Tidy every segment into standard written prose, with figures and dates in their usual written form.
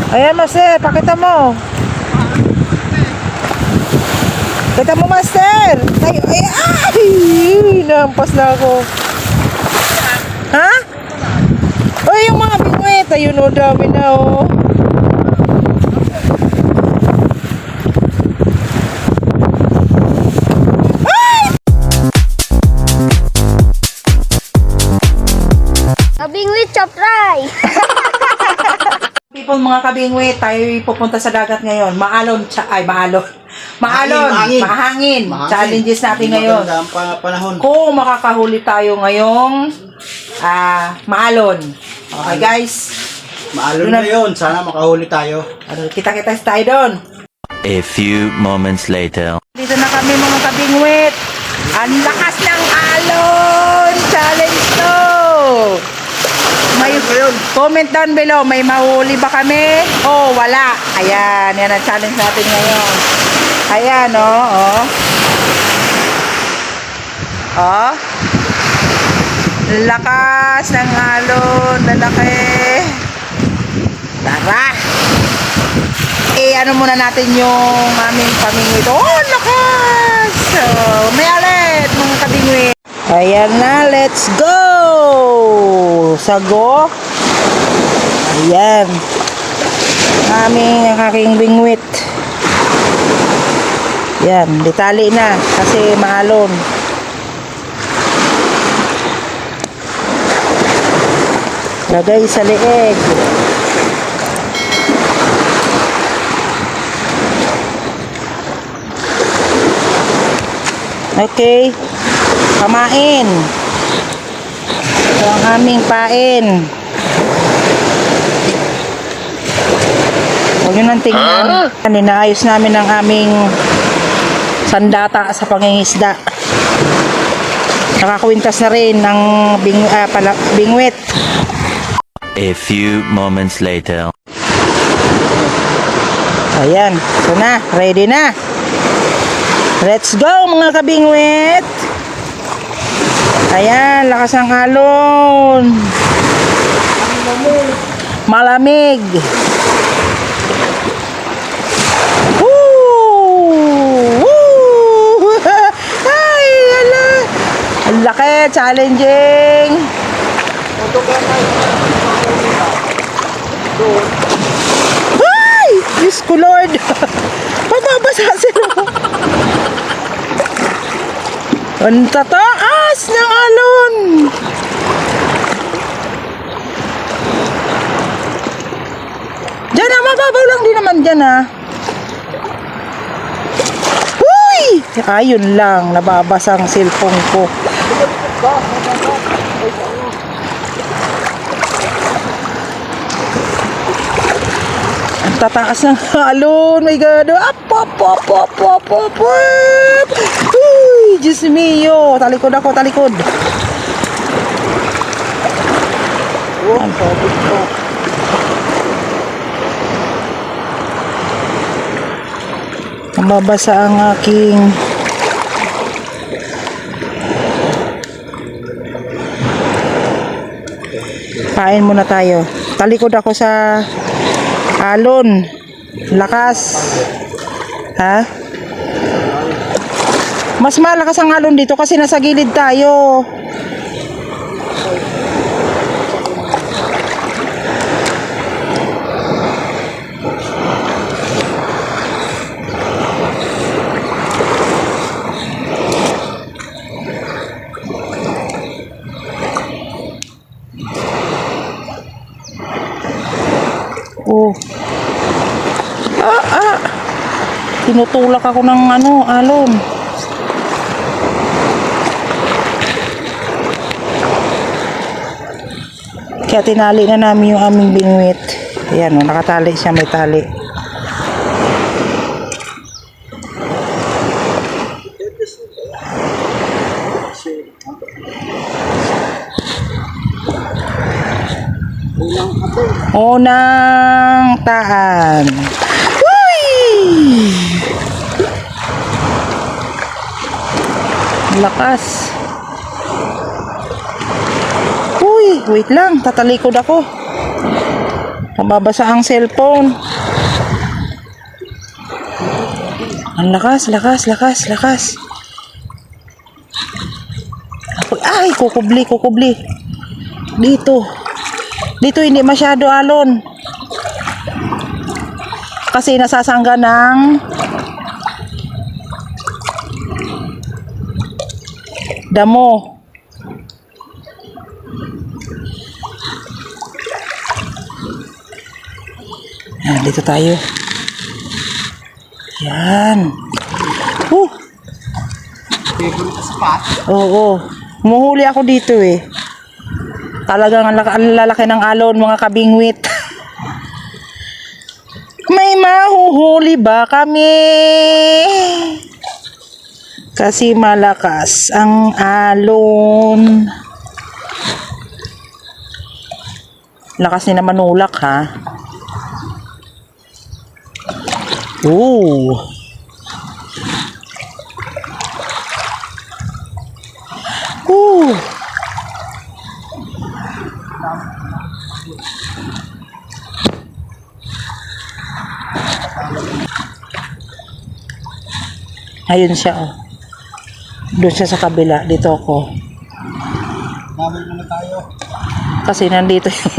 Ayan, master, pakita mo. Pakita mo, master. Ay, nampas na ako. Ha? Uy, yung mga bingwit. Ayun, o, dami na, o. Kabingwit chop fry. People, mga kabingwit, tayo pupunta sa dagat ngayon. Maalon. Mahangin. Challenges natin ngayon. Panahon. Kung makakahuli tayo ngayong maalon. Okay, guys. Maalon na yun. Sana makahuli tayo. Kita-kita tayo doon. A few moments later. Dito na kami, mga kabingwit. Ang lakas ng alon! Challenge to! May comment down below, may mahuli ba kami? Oh, wala. Ayan, yan ang challenge natin ngayon. Ayan, oh. Oh. Lakas ng alon, lalaki. Tara! Ano muna natin yung aming pamingwit. Oh, lakas! So, may alit, mga kabingwit. Ayan na, let's go! Sago. Ayan. Ang aking bingwit. Yan, ditali na kasi maalon. Lagay sa leeg. Okay. Kamain. Ito ang aming pain. Huwag nyo nang tingnan. Inaayos namin ang aming sandata sa pangingisda. Nakakwintas na rin ng bingwit. A few moments later. Ayan. Ito na. Ready na. Let's go, mga kabingwit. Ayan, lakas ng alon. Malamig. Woo! Woo! Ay, ala. Ang laki, challenging. Ay, Diyos ko Lord. Mababasa sila. Ang tataas ng alon. Diyan na, mababaw lang din naman dyan ha. Uy! Ayun lang, nababasa ang cellphone ko. Ang tataas ng alon. My God. Uy! Diyos mio. Talikod ako, talikod. Ang tobig ko. Mababasa ang aking pain muna tayo. Talikod ako sa alon. Lakas. Ha? Mas malakas ang alon dito kasi nasa gilid tayo. Oh. Tinutulak ako ng alon. Kaya tinali na namin yung aming bingwit. Ayan, nakatali siya, may tali. Unang taan. Uy! Lakas. Uy, wait lang, tatalikod ako. Mababasa ang cellphone. Ang lakas, lakas, lakas, lakas. Ay, kukubli, kukubli. Dito. Dito hindi masyado alon. Kasi nasasangga ng damo. Yan, dito tayo. Yan. Oo. Humuhuli ako dito eh. Talagang ang lalaki ng alon, mga kabingwit. May mahuhuli ba kami? Kasi malakas ang alon. Lakas ni na manulak ha. Ooh. Ooh. Ayun siya oh. Doon siya sa kabila. Dito ako. Babalik muna tayo. Kasi nandito yung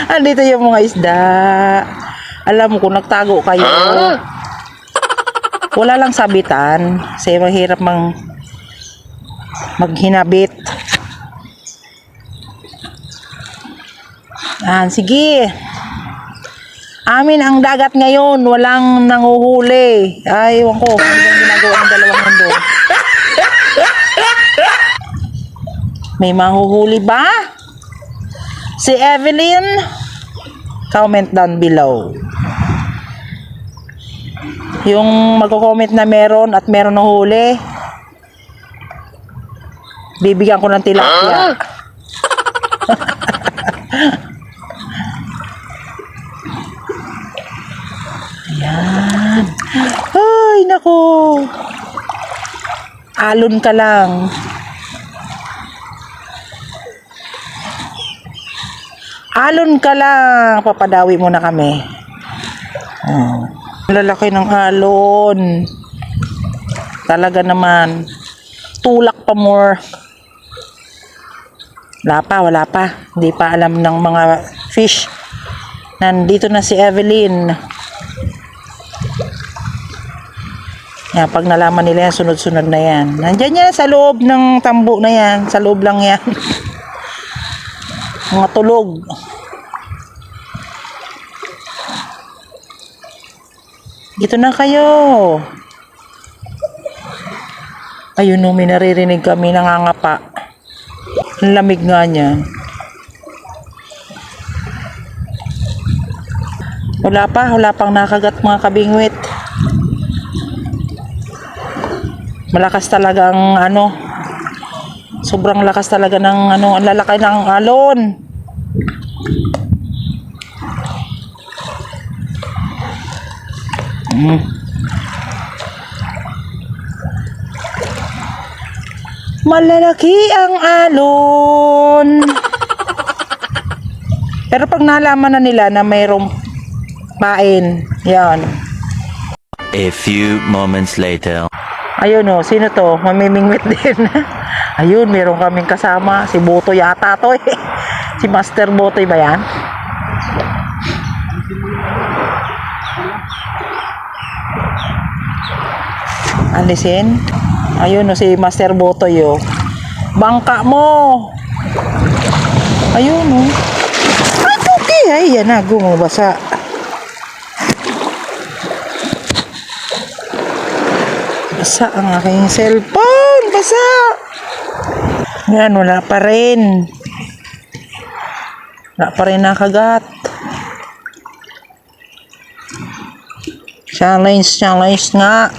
andito yung mga isda. Alam mo kung nagtago kayo, wala lang sabitan. Kasi mahirap maghinabit. Sige. Amin ang dagat ngayon, walang nanguhuli. Ay, ewan ko, ano bang ginagawa ng dalawang mundo? May mahuhuli ba? Si Evelyn? Comment down below. Yung magko-comment na meron at meron na huli, bibigyan ko ng tilapia. Ayan. Ay, naku. Alon ka lang. Alon ka lang. Papadawi muna kami. Lalaki ng alon. Talaga naman. Tulak pa more. Wala pa. Hindi pa alam ng mga fish. Nandito na si Evelyn. Yan, pag nalaman nila yan, sunod-sunod na yan. Nandyan yan sa loob ng tambo na yan. Sa loob lang yan. Mga tulog. Dito na kayo. Ayun o, may naririnig kami, nangangapa. Ang lamig nga niya. Wala pang nakagat mga kabingwit. Malakas talaga ang sobrang lakas talaga ng ang lalaki ng alon. Malalaki ang alon. Pero pag nalaman na nila na mayroong pain, yan. A few moments later. Ayun o, sino to? Mamimingwit din. Ayun, meron kaming kasama. Si Botoy yata to eh. Si Master Botoy ba yan? Alisin? Ayun o, si Master Botoy o. Bangka mo! Ayun o. Ay, puti! Ay, yan na. Gumabasa. Basa ang aking cellphone. Basa. Yan, wala pa rin. Wala pa rin nakagat. Challenge nga.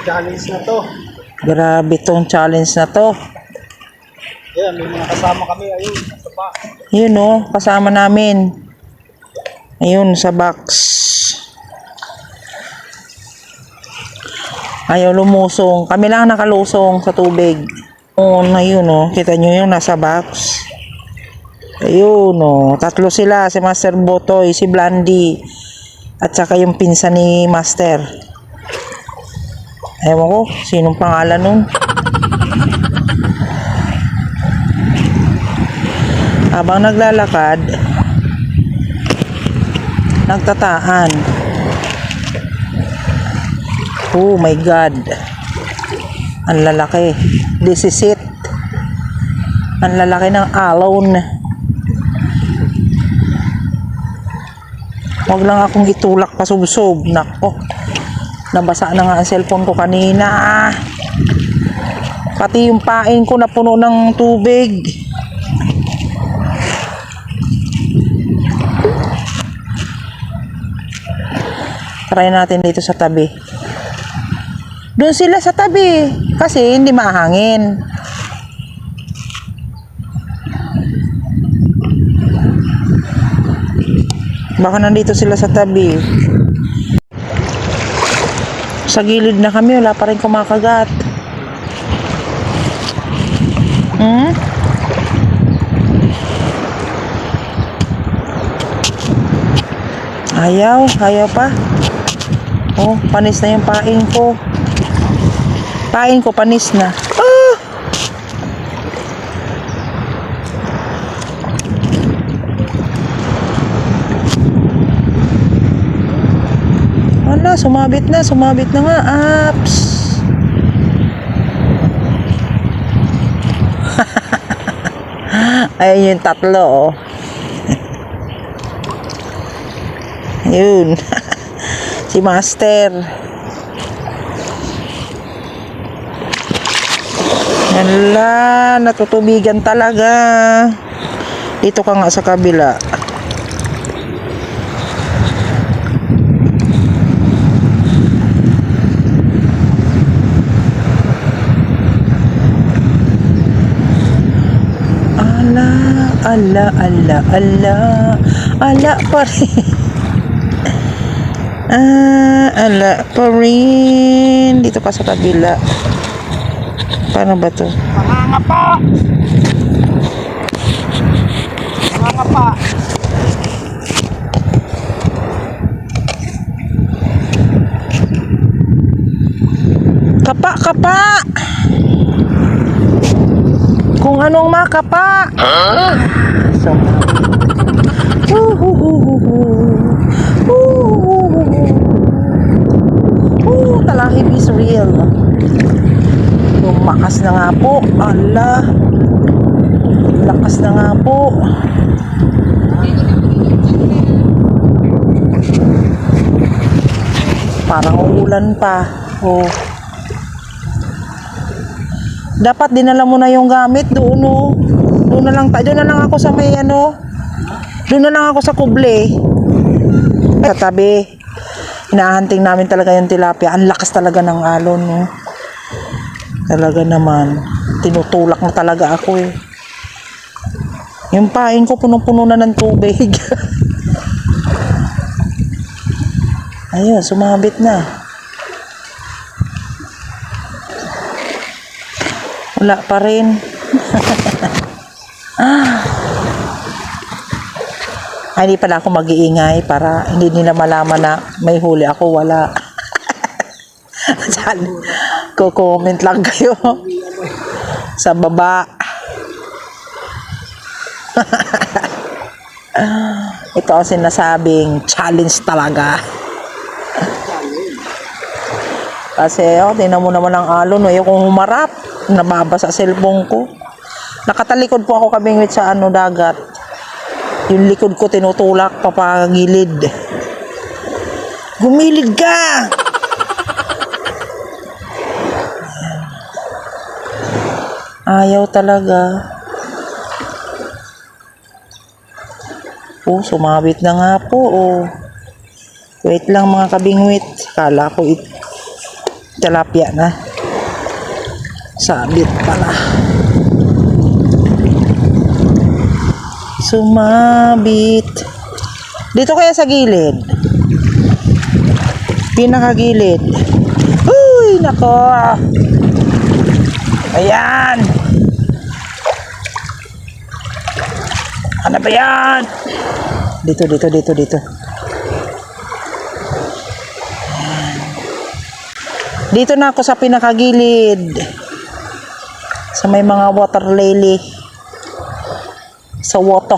Challenge na to. Grabe tong challenge na to. Ayan, may mga kasama kami. Ayun, sa box. Yun o, kasama namin. Ayun, sa box. Ayaw lumusong. Kami lang nakalusong sa tubig. O, na yun o. Kita nyo yung nasa box. Ayun, no. Tatlo sila. Si Master Botoy, si Blandy, at saka yung pinsan ni Master. Ewan ko, sinong pangalan nun? Habang naglalakad, nagtataan. Oh my God. Ang lalaki. This is it. Ang lalaki ng alon. Huwag lang akong itulak pasubsob. Nako. Nabasa na nga ang cellphone ko kanina. Pati yung pain ko na puno ng tubig. Try natin dito sa tabi. Doon sila sa tabi. Kasi hindi mahangin. Baka nandito sila sa tabi. Sa gilid na kami, wala pa rin kumakagat. Ayaw pa. Oh, panis na yung pain ko. Pain ko, panis na. Ah! Wala, sumabit na nga. Apps. Ayun yung tatlo, oh. Ayun. Si Master. Hala, natutubigan talaga. Dito ka nga sa kabila. Ala pa rin. Ala pa rin. Dito ka sa kabila. Paano ba to? Mangangapa! Mangangapa! Kapa! Kung anong makapa. So, talahib is real. Lumakas na nga po. Ala. Lakas na nga po. Parang uulan pa. Oh. Dapat dinala mo na yung gamit doon, oh. Doon na lang ako sa may ano. Doon na lang ako sa kuble. Sa tabi. Hinahunting namin talaga yung tilapia. Ang lakas talaga ng alon, no. Talaga naman. Tinutulak na talaga ako, eh. Yung pain ko punong-puno na ng tubig. Ayun, sumabit na. Wala pa rin. Hindi pala ako mag-iingay para hindi nila malaman na may huli ako. Wala. Ko-comment lang kayo sa baba. Ito ang sinasabing challenge talaga. Kasi, tingnan mo naman ang alon. Ayokong humarap. Nababasa sa cellphone ko. Nakatalikod po ako kabingwit sa dagat. Yung likod ko tinutulak papagilid. Gumilid ka! Ayaw talaga. Oh, sumabit na nga po. Oh. Wait lang mga kabingwit. Kala ko tilapia na. Sabit pala. Sumabit. Dito kaya sa gilid. Pinakagilid. Uy, nako. Ayan. Ano ba yan? Dito. Dito na ako sa pinakagilid. Sa may mga water lily. Sa water.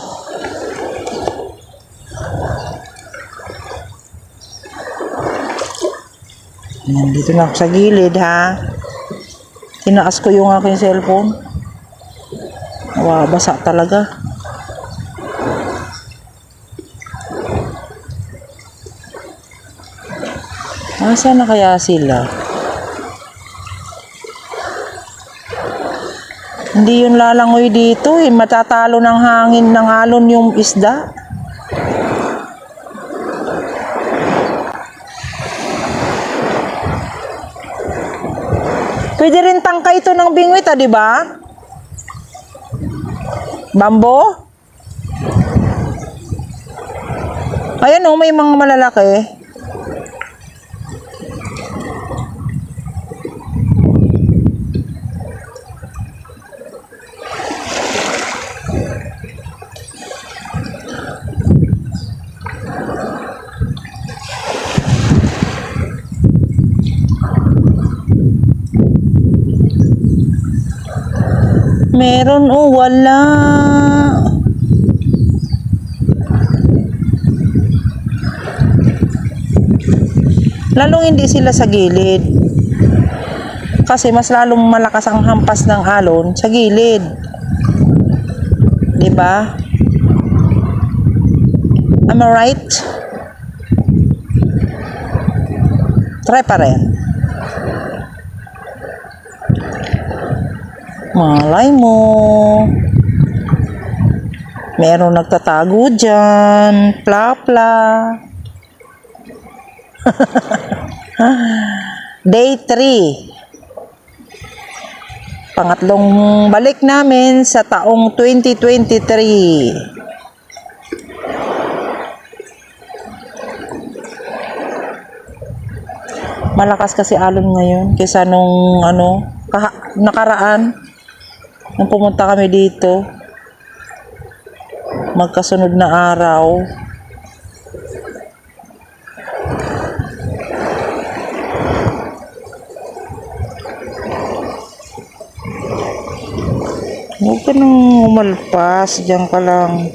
Ayan, dito na ako sa gilid ha. Tinaas ko yung aking cellphone. Basa talaga. Nasaan na kaya sila? Hindi yun lalangoy dito eh. Matatalo ng hangin ng alon yung isda. Pwede rin tangka ito ng bingwit di ba? Bambo? Ayan oh, may mga malalaki. Meron o wala. Lalong hindi sila sa gilid. Kasi mas lalong malakas ang hampas ng alon sa gilid. 'Di ba? Am I right? Try pa rin. Malay mo. Meron nagtatago dyan. Pla-pla. Day 3. Pangatlong balik namin sa taong 2023. Malakas kasi alon ngayon kaysa nung nakaraan. Nung pumunta kami dito, magkasunod na araw. Huwag ka nang umalpas, diyan ka lang.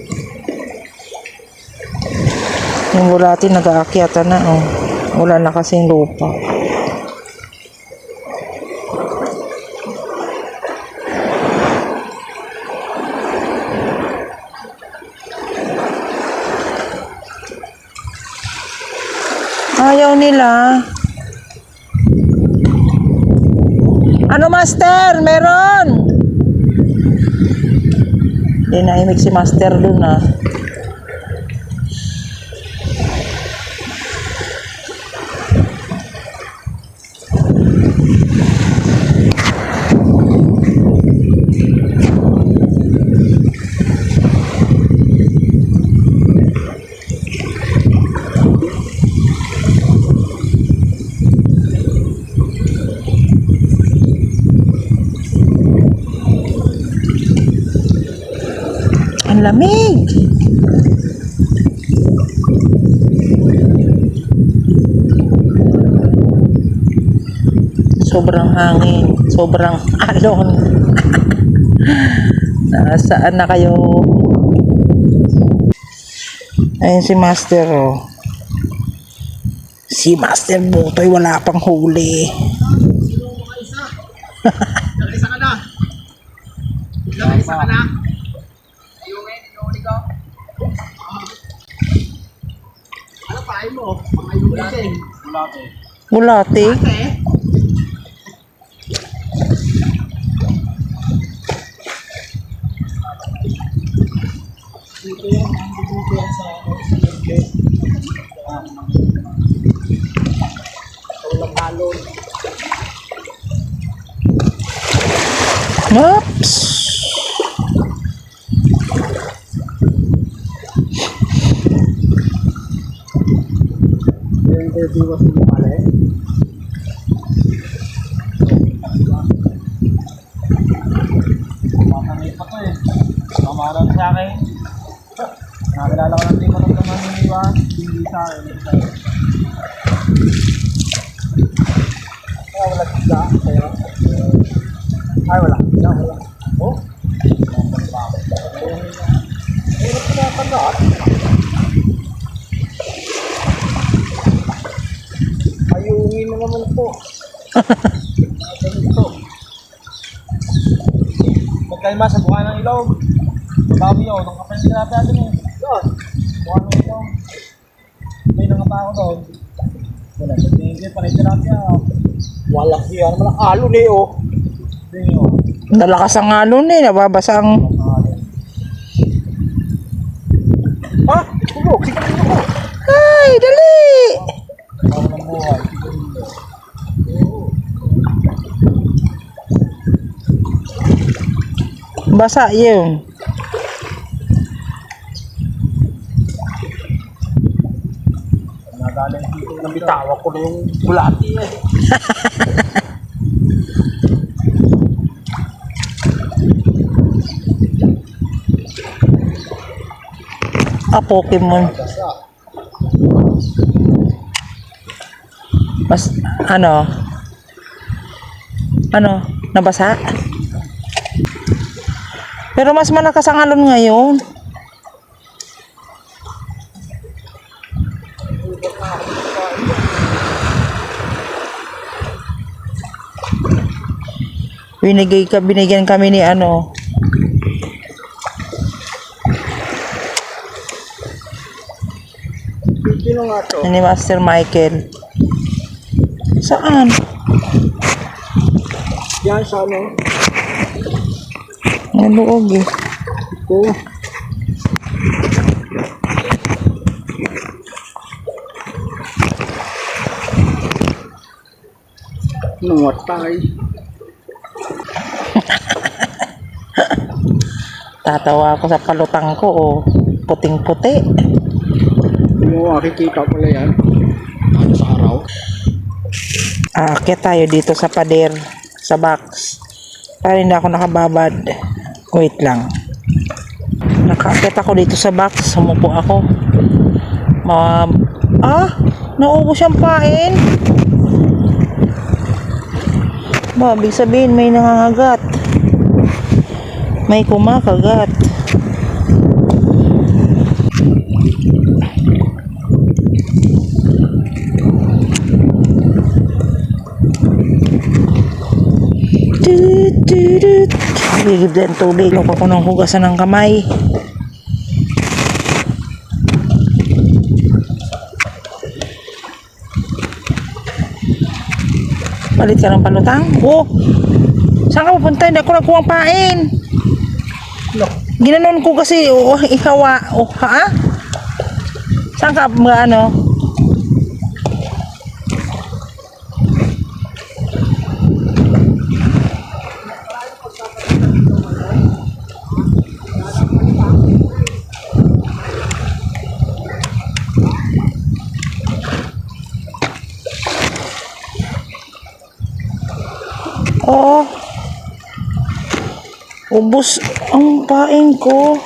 Yung bulati nag-aakyata na, oh. Wala na kasing lupa. Ayaw nila. Ano, Master? Meron? Hindi naimik si Master dun, ah. Ang lamig. Sobrang hangin, sobrang alon. Nasaan na kayo? Ayun si Master, oh. Si Master Butoy wala pang huli. Nag-isa ka na. Nag-isa ka na. Ano pa mo? Mga ilusin. Bulati. Dito yan, ang bubuto yan sa ulang alon. Oops. Diwas mo pala eh. Makamay pa to eh. Mamaran sa akin. Kilala ko lang din mo naman yung iwan. Hindi sa akin. Kaya wala kita. Kaya. Ay, wala. Wala. Oh? Ayun na pinapagod. Ayungin na naman po. Ganito. Magkalma sa buka ng ilog. Madami yun. Nang kapal sila natin eh. Doon. Buka ng ilog. May nangapa ako doon. Wala. Sa tingin pa rin sila natin. Wala siya. Naman ang alon eh oh. Hindi oh. Nalakas ang alon eh, nababasang. Ha? Tulog. Sige na ako. Ay, dali! Ako ng buhay. Basa yun. Nagaling dito ng bitawa ko na yung bulati eh. Pokemon. Basa. Mas, nabasa? Pero mas malakas ang alon ngayon. Binigyan kami ni Sino nga to? ni Master Michael. Saan? Yan sa ano? Ang loob eh. Ito. Namatay. Tatawa ako sa palutang ko, oh. Puting-puti. Hindi mo makikita pala yan. Sa araw. Aakyat tayo dito sa pader, sa box. Para hindi ako nakababad. Wait lang. Nakaakyat ako dito sa box. Sumupo ako. Naubos yung pain. Ibig sabihin may nangangagat. May kumakagat. Bigib din tubig. Huwag ako nang hugasan ng kamay. Palit ka ng palutang? Oh! Saan ka pupunta? Hindi ako nagkuha ng pain. Ginanon ko kasi, ihawa. Ha? Saan ka, ubos ang pain ko.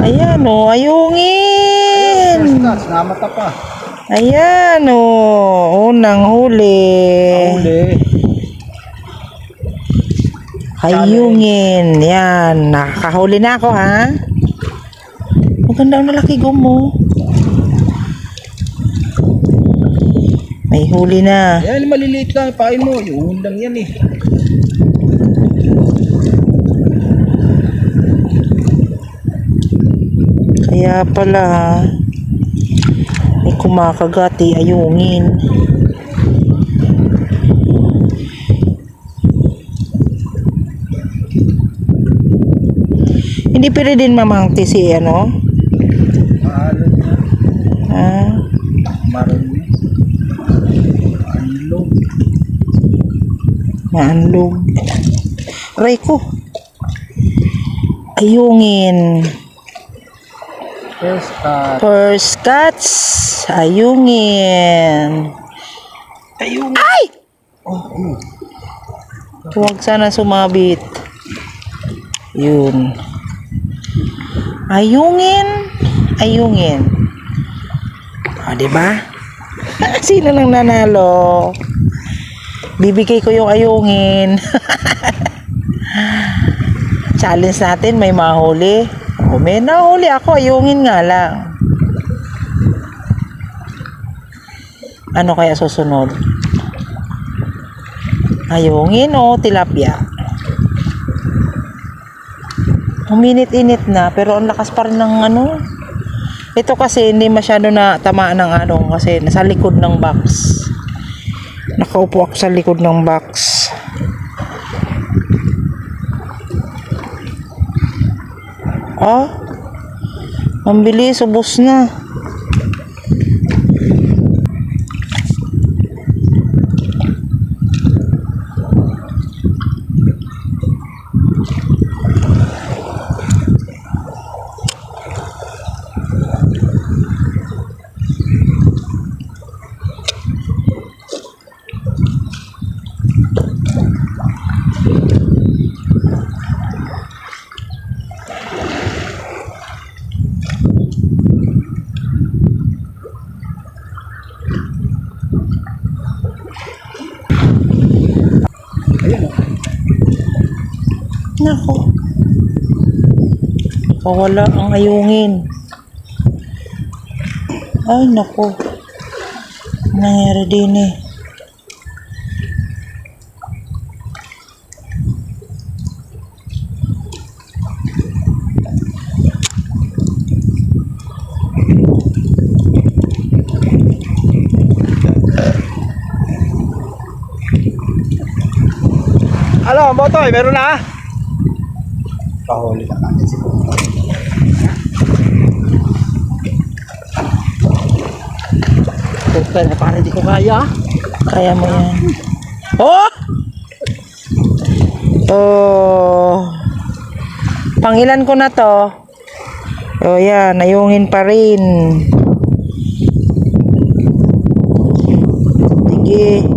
Ayan ayungin. Namata pa. Ayan unang huli. Ayungin. Yan, nakakahuli na ako ha. Maganda ang lalaki gumo. May huli na. Yan, maliliit lang. Pain mo. Yung lang yan eh. Kaya pala may kumakagati ayungin. Hindi pwede din mamangti si Maalon na. Maroon na. Anlog. Maanlog. Aray ko. Ayungin. First cuts. Ayungin. Ay! Huwag sana sumabit. Yun. Ayungin. Ayungin. O, diba? Sino nang nanalo? Bibigay ko yung ayungin. Challenge natin, may mahuli. O, may nahuli ako, ayungin nga lang. Ano kaya susunod? Ayungin o tilapia? Uminit-init na, pero ang lakas pa rin ng ano. Ito kasi hindi masyado na tamaan ng ano kasi nasa likod ng box. Nakaupo ako sa likod ng box. Oh, ang bilis, ubos na. Nako. Wala ang ayungin. Ay, nako. Nangyari din eh. Ano, Botoy, meron na? Pahuli na natin si Botoy. Pero parang hindi ko kaya. Kaya mo yan. Oh! Oh. Pangilan ko na to. Oh, yan. Nayungin pa rin. Sige.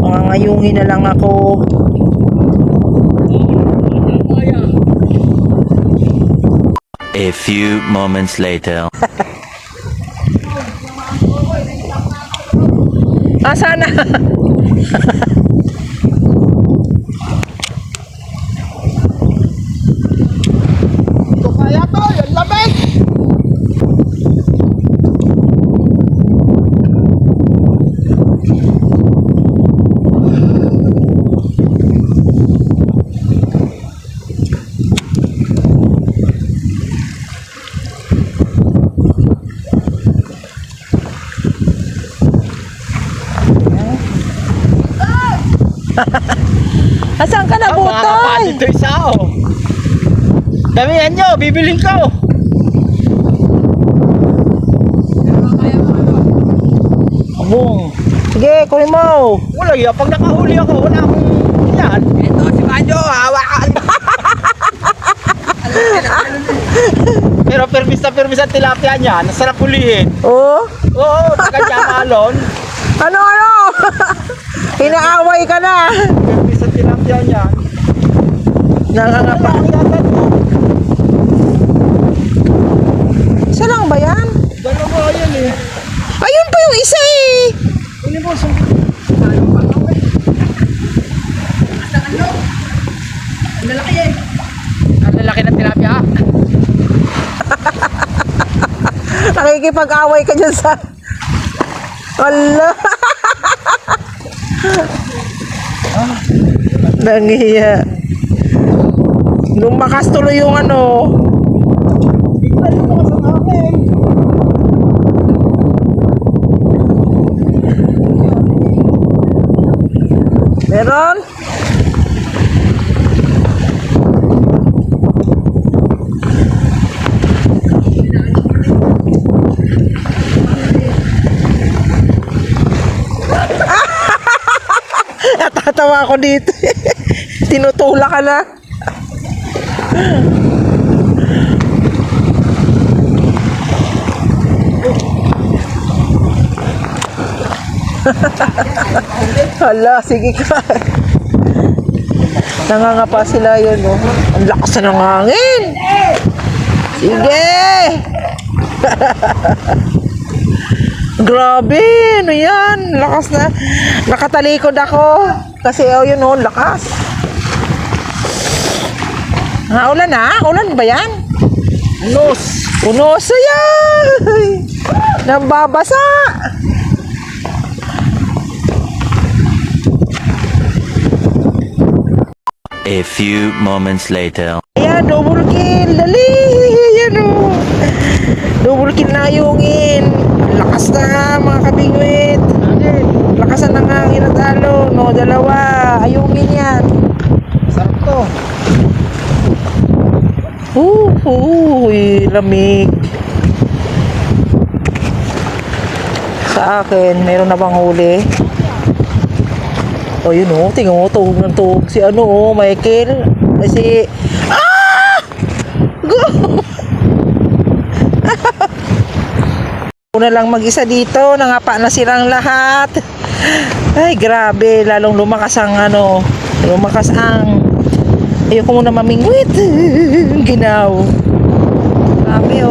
Ngayungin na lang ako. A few moments later. Sana. Ito kaya to, yung lamig! Asan ka na, Butoy? Dito isa oh. Damihan nyo, bibiling ko. Abong. Sige, kunin mo. Wala yan, pag nakahuli ako, wala akong yan. Ito, si Manjo, hawakan. Pero permis ang tilapia niya, nasarap hulihin. Oh? Oo, taga malon. Ano? Inaaway ka na. Permis ang tilapia niya. Nangangapa. Isa lang ba yan? Dalawa yan eh. Ayun pa yung isa eh. Ini po, ang lalaki ng tilapia. Nakikipag-away ka dyan sa... Wala. Nangiya. Lumakas tuloy yung ano. Meron? Natatawa ako dito. Tinutula ka na. Hala, sige ka. Nangangapa sila yun, no? Ang lakas na ng hangin. Sige! Grabe, ano yan? Lakas na. Nakatalikod ako. Kasi yun lakas. Ulan na? Ulan ba yan? Unos! Unos yan! Nambabasa! A few moments later. Ayan, double kill. Dali! Ayan o. Double kill na ayungin. Lakas na mga kabingwit. Lakasan na nga ang inatalo. No, dalawa. Ayungin yan. Sarap to. Lamig. Sa akin, meron na bang huli? Oh, yun tingnan mo, tuhog ng tuhog. Si Michael. Si... Go! Una lang mag-isa dito, nangapa na silang lahat. Ay, grabe, lalong lumakas ang lumakas ang ayoko muna mamingwit. Ginaw. Grabe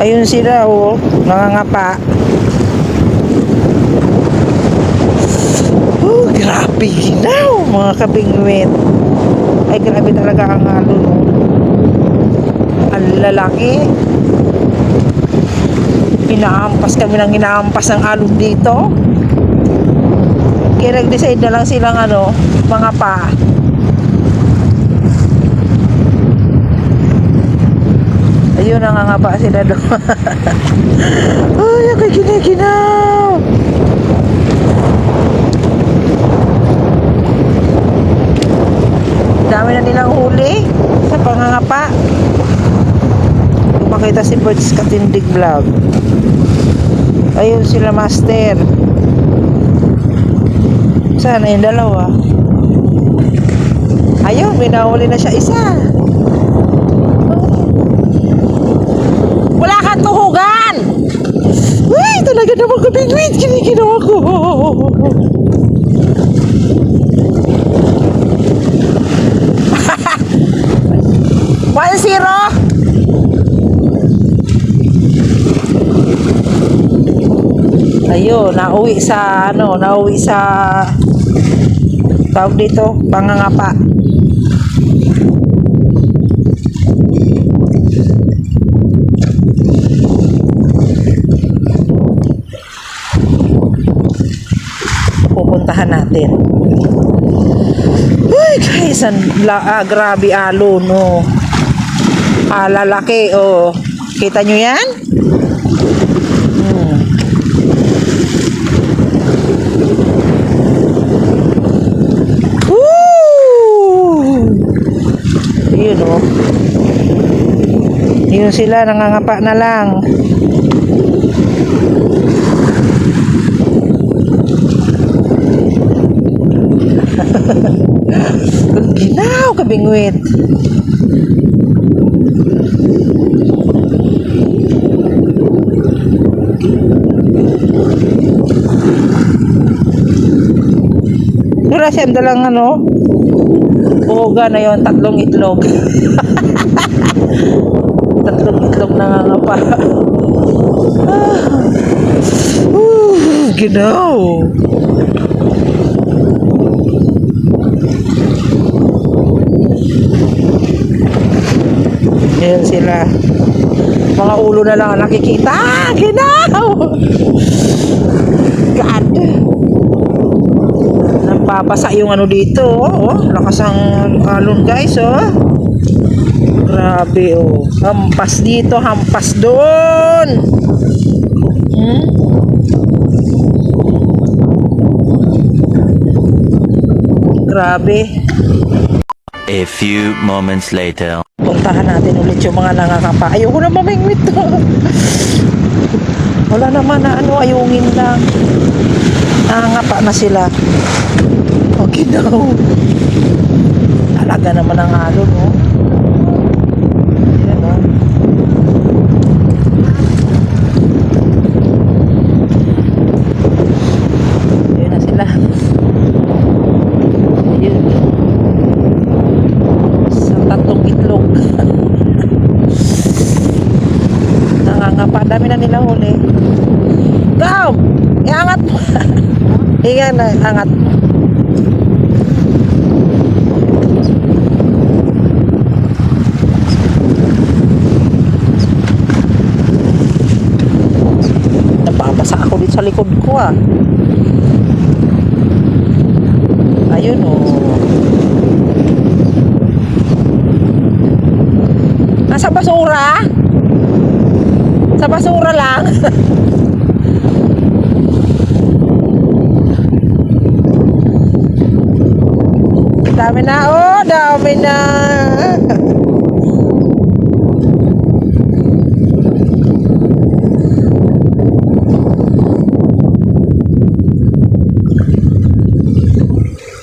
ayun sila nangangapa. Grabe ginaw mga kabingwit. Ay, grabe talaga ang alon ang lalaki. Inaampas kami ng inaampas ng alon dito. Kaya nag-decide na lang silang mga pa. Ayun, nangangapa sila doon. Ay, ako ginaginaw. Dami na nilang huli sa pangangapa. Kung makita si Birds Katindig Vlog. Ayun sila, master. Sana yung dalawa. Ayun, may nahuli na siya isa. Wala kang tuhugan! Uy, talaga naman kabingwit. Kiniginawa ko. 1-0. Ayun, nauwi sa tawag dito, pangangapa. Pupuntahan natin. Uy, guys, grabe alon, lalaki, kita nyo yan? Yun yun sila, nangangapa na lang. Ginaw kabingwit. Wala siyang dalang buhoga na yun, 3 itlog. 3 itlog na nga pa. Ginaw. Ayan sila. Mga ulo na lang ang nakikita. Ginaw. God. Napapasa yung dito. Lakas ang alon, guys. Grabe, hampas dito, hampas doon. Grabe. A few moments later. Puntahan natin ulit yung mga nangangapa. Ayoko na mamingwit to. Wala naman na ayungin lang. Nangangapa na sila. Okay daw. Talaga naman ang alon, Ayan, Ayan na sila. Ayun. Sa 3 itlog. Dami na nila huli. Gam! Iangat mo. Iyan na, angat mo. Napapasa ako dito sa likod ko ah. Ayun oh. Nasa basura? Sa basura lang? Dami na, oh, dami na.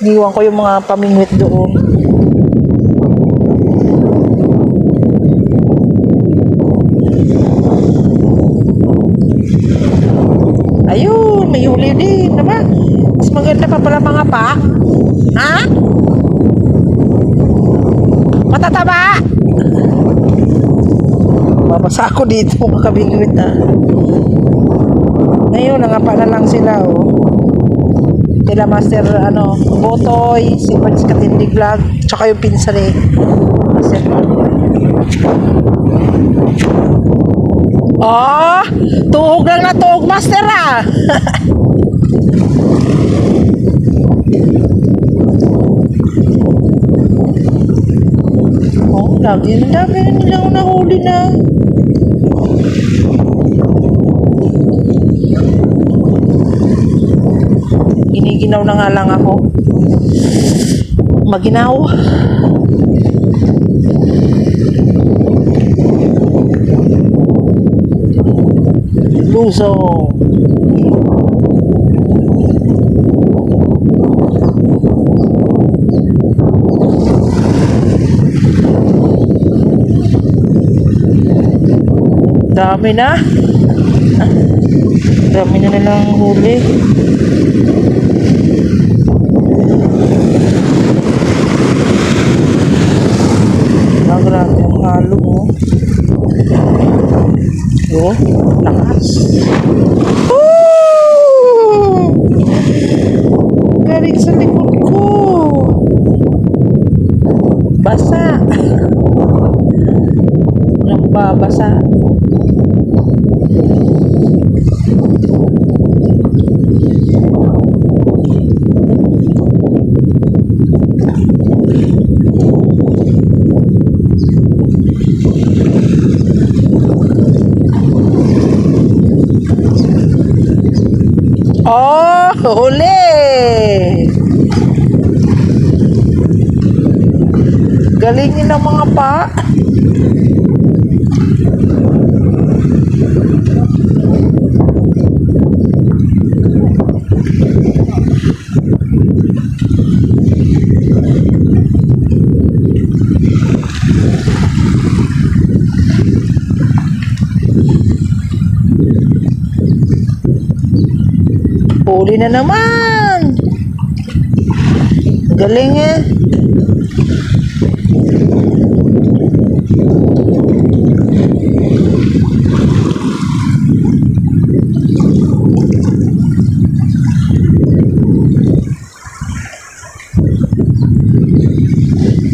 Iwan ko yung mga pamingwit doon. Ayun, may huli din naman. Mas maganda pa pala mga pa. Ha? Matataba! Babasa ako dito mga kabingwit na. Ngayon, nangapa na lang sila oh. Sila Master Botoy, si Mads Katindi Vlog, tsaka yung pinsan eh. Master oh, tuhog lang na tuhog Master ah. Oh, dami nilang nahuli na. Giniginaw na nga lang ako. Maginaw. Luso. Dami na. Dami na nilang huli. Grabe ang halo mo. Oh, lakas. Oh! Galing sa likod ko. Basa. Nagbabasa. Oh, huli! Galing nila mga pa. Huli na naman. Galing eh.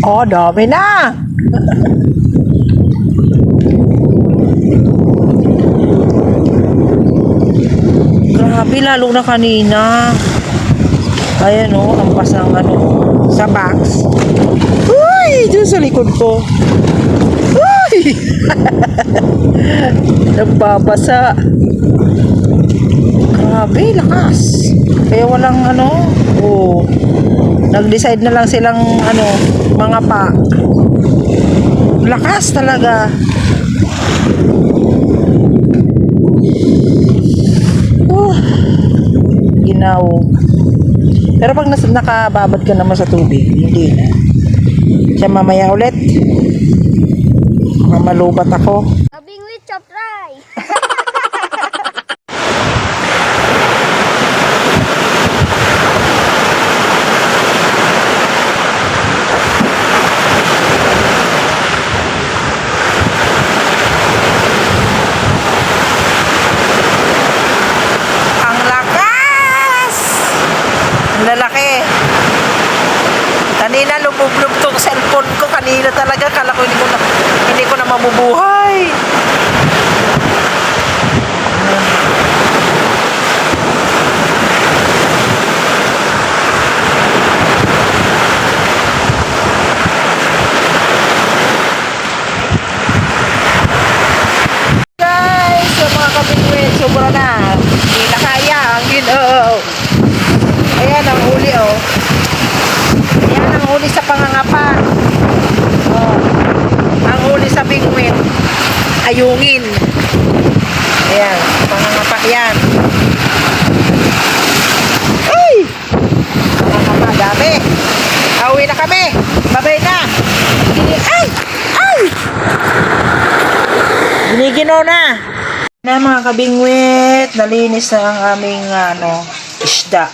Oh, dami na. Grabe, lalo na kanina. Ayan o, lampas ng sa box. Uy, dyan sa likod ko. Uy! Nagbabasa. Grabe, lakas. Kaya walang oh, nag-decide na lang silang mga pa. Lakas talaga. Ginaw. Pero pag nakababad ka naman sa tubig, hindi na. Siya mamaya ulit. Mamalubat ako. Abing with chop rice. lalaki. Kanina lubog-lub tong cellphone ko. Kanina talaga. Kala ko hindi ko na mabubuhay. Guys, yung mga kabingwit, sobra na. Hindi na kaya. Ang Ginoo. Ayan ang huli, oh. Ayan ang huli sa pangangapa. Oh. Ang huli sa bingwit. Ayungin. Ayan, pangangapa yan. Ay! Pangangapa, dami. Auwi na kami. Babay na. Ay! Ay! Biniginaw na. Na mga kabingwit, nalinis na ang aming isda.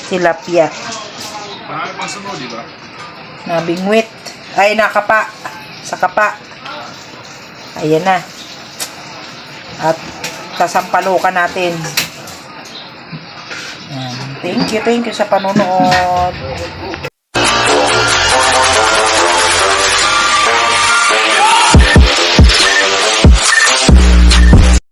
Tilapia. Nabingwit. Ay, nakapa. Sa kapa. Ayan na. At sasampalukan natin. Thank you sa panonood.